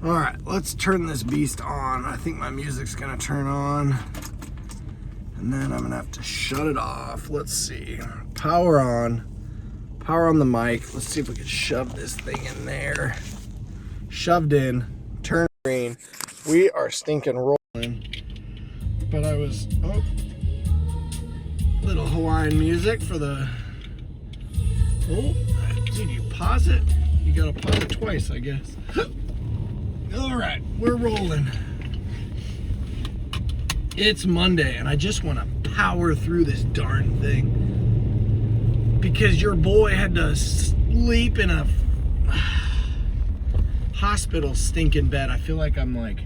All right, let's turn this beast on. I think my music's gonna turn on, and then I'm gonna have to shut it off. Let's see. Power on the mic. Let's see if we can shove this thing in there. Shoved in, turn green. We are stinking rolling. But I was, little Hawaiian music for the, dude, you pause it? You gotta pause it twice, I guess. All right, we're rolling. It's Monday, and I just want to power through this darn thing because your boy had to sleep in a hospital stinking bed. I feel like I'm like,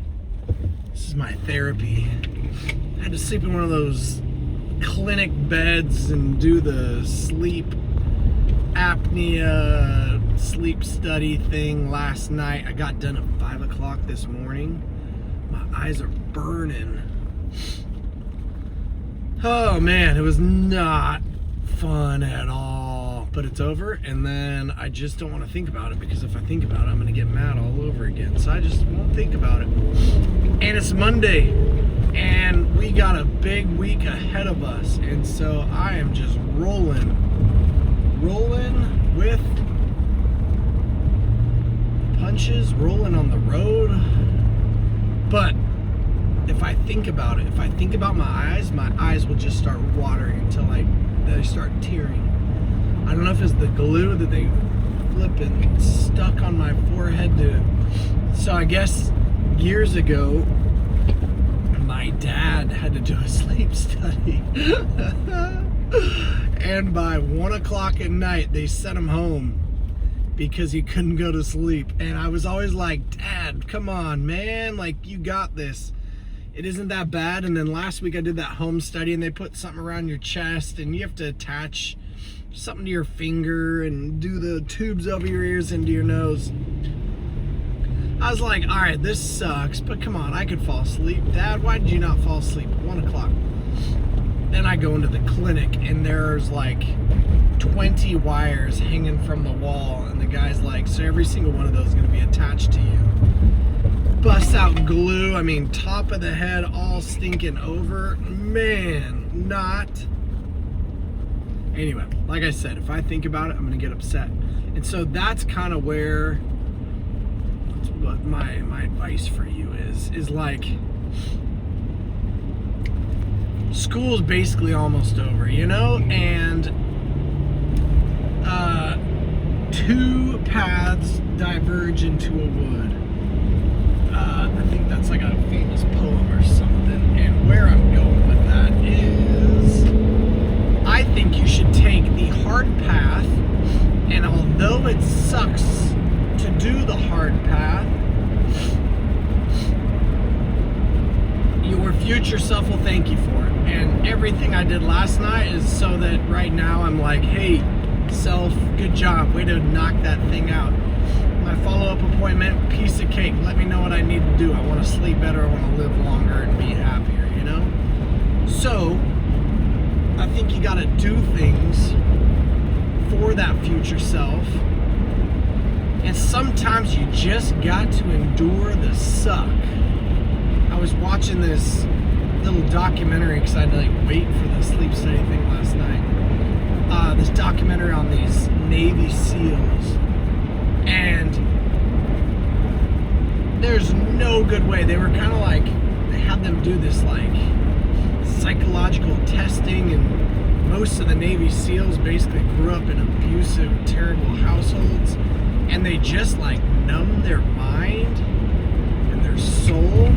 this is my therapy. I had to sleep in one of those clinic beds and do the sleep apnea sleep study thing last night. I got done at 5 o'clock this morning. My eyes are burning. Oh man, it was not fun at all, but it's over, and then I just don't want to think about it, because if I think about it, I'm gonna get mad all over again. So I just won't think about it. And it's Monday, and we got a big week ahead of us, and so I am just rolling with punches, rolling on the road. But if I think about it, if I think about my eyes will just start watering until they start tearing. I don't know if it's the glue that they flipping stuck on my forehead so I guess years ago my dad had to do a sleep study. And by 1 o'clock at night, they sent him home because he couldn't go to sleep. And I was always like, Dad, come on, man. Like, you got this. It isn't that bad. And then last week I did that home study, and they put something around your chest, and you have to attach something to your finger and do the tubes over your ears into your nose. I was like, all right, this sucks, but come on, I could fall asleep. Dad, why did you not fall asleep at 1 o'clock? Then I go into the clinic, and there's like 20 wires hanging from the wall, and the guy's like, so every single one of those is going to be attached to you. Bust out glue, I mean, top of the head all stinking over. Man, not. Anyway, like I said, if I think about it, I'm going to get upset. And so that's kind of where what my advice for you is like, school's basically almost over, you know, and two paths diverge into a wood. I think that's like a famous poem or something, and where I'm going with that is, I think you should take the hard path, and although it sucks to do the hard path, your future self will thank you for it. And everything I did last night is so that right now I'm like, hey, self, good job, way to knock that thing out. My follow-up appointment, piece of cake. Let me know what I need to do. I want to sleep better, I want to live longer and be happier, you know? So, I think you got to do things for that future self. And sometimes you just got to endure the suck. I was watching this little documentary because I had to like wait for the sleep study thing last night. This documentary on these Navy SEALs, and there's no good way. They were kind of like, they had them do this like psychological testing, and most of the Navy SEALs basically grew up in abusive, terrible households, and they just like numb their mind and their soul.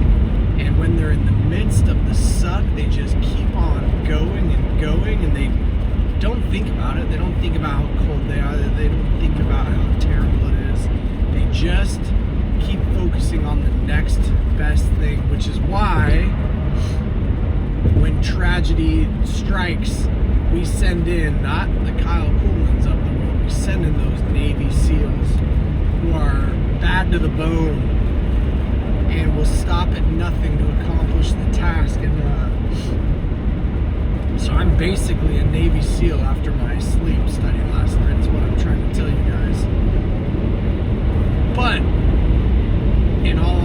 And when they're in the midst of the suck, they just keep on going and going, and they don't think about it. They don't think about how cold they are. They don't think about how terrible it is. They just keep focusing on the next best thing, which is why when tragedy strikes, we send in, not the Kyle Coolmans of the world, we send in those Navy SEALs who are bad to the bone and will stop at nothing to accomplish the task. And so I'm basically a Navy SEAL after my sleep study last night, is what I'm trying to tell you guys. But in all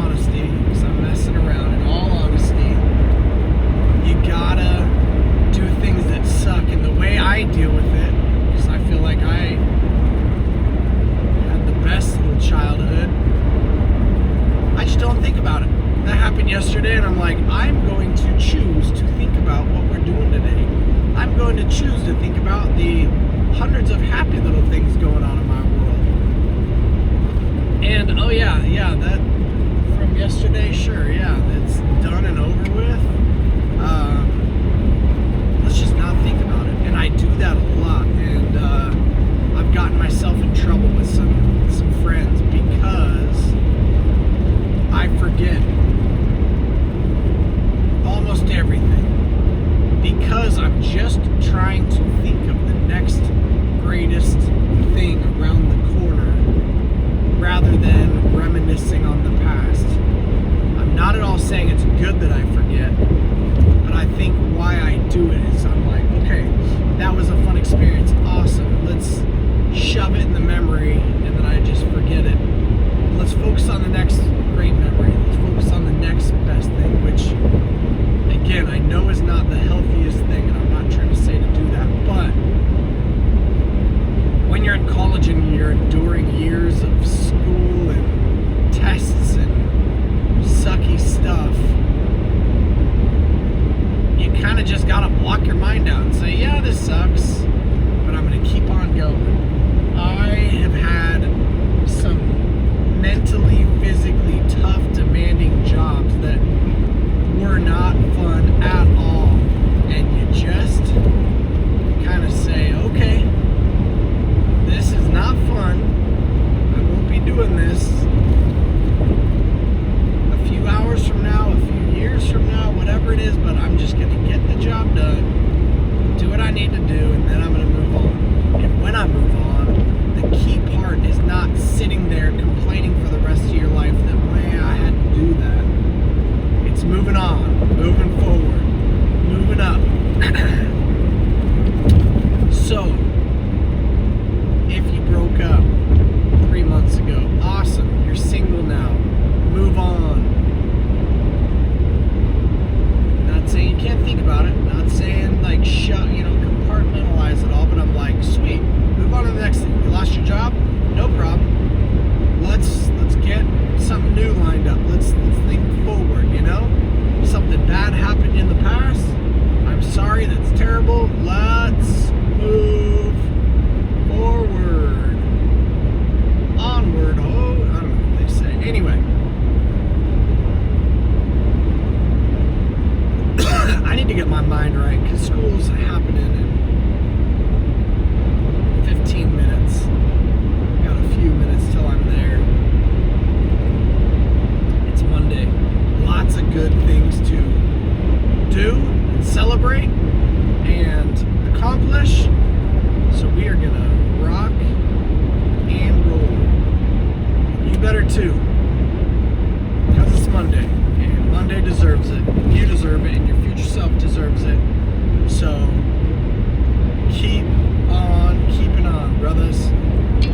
happened yesterday, and I'm like, I'm going to choose to think about what we're doing today. I'm going to choose to think about the hundreds of happy little things going on in my world. And oh yeah, that from yesterday, sure, yeah, it's done and over with. Let's just not think about it. And I do that a lot, and I've gotten myself in trouble with some friends because I forget almost everything, because I'm just trying to think of the next greatest thing around the corner rather than reminiscing on the past. I'm not at all saying it's good that I forget, but I think why I do it is I'm like, okay, that was a fun experience, awesome, let's shove it in the memory, and then I just forget it. Let's focus on the next great memory. Let's focus on the next best thing, which, again, I know is not the healthiest thing, and I'm not trying to say to do that, but when you're in college and you're enduring years of school and tests and sucky stuff, you kind of just gotta block your mind out and say, yeah, this sucks, but I'm gonna keep on going. I have had some mentally, physically tough, demanding jobs that were not fun at all, and you just kind of say, okay, this is not fun, I won't be doing this. A few hours from now, a few years from now, whatever it is, but I'm just going to get the job done, do what I need to do, and then I'm going to move on. And when I move on, the key part is not sitting there complaining for the rest of your life that, man, I had to do that. It's moving on, moving forward, moving up. So, if you broke up 3 months ago, awesome, you're single now, move on. Not saying you can't think about it, not saying like compartmentalize it all, but I'm like, sweet, move on to the next thing. You lost your job? No problem. Let's get something new lined up. Let's think forward, Something bad happened in the past. I'm sorry, that's terrible. Let's move forward. Onward, I don't know what they say. Anyway. I need to get my mind right, because school's happening in 15 minutes. Got a few minutes till I'm there. It's Monday. Lots of good things to do and celebrate and accomplish. So we are gonna rock and roll. You better too, because it's Monday, and Monday deserves it. You deserve it, and your future self deserves it. So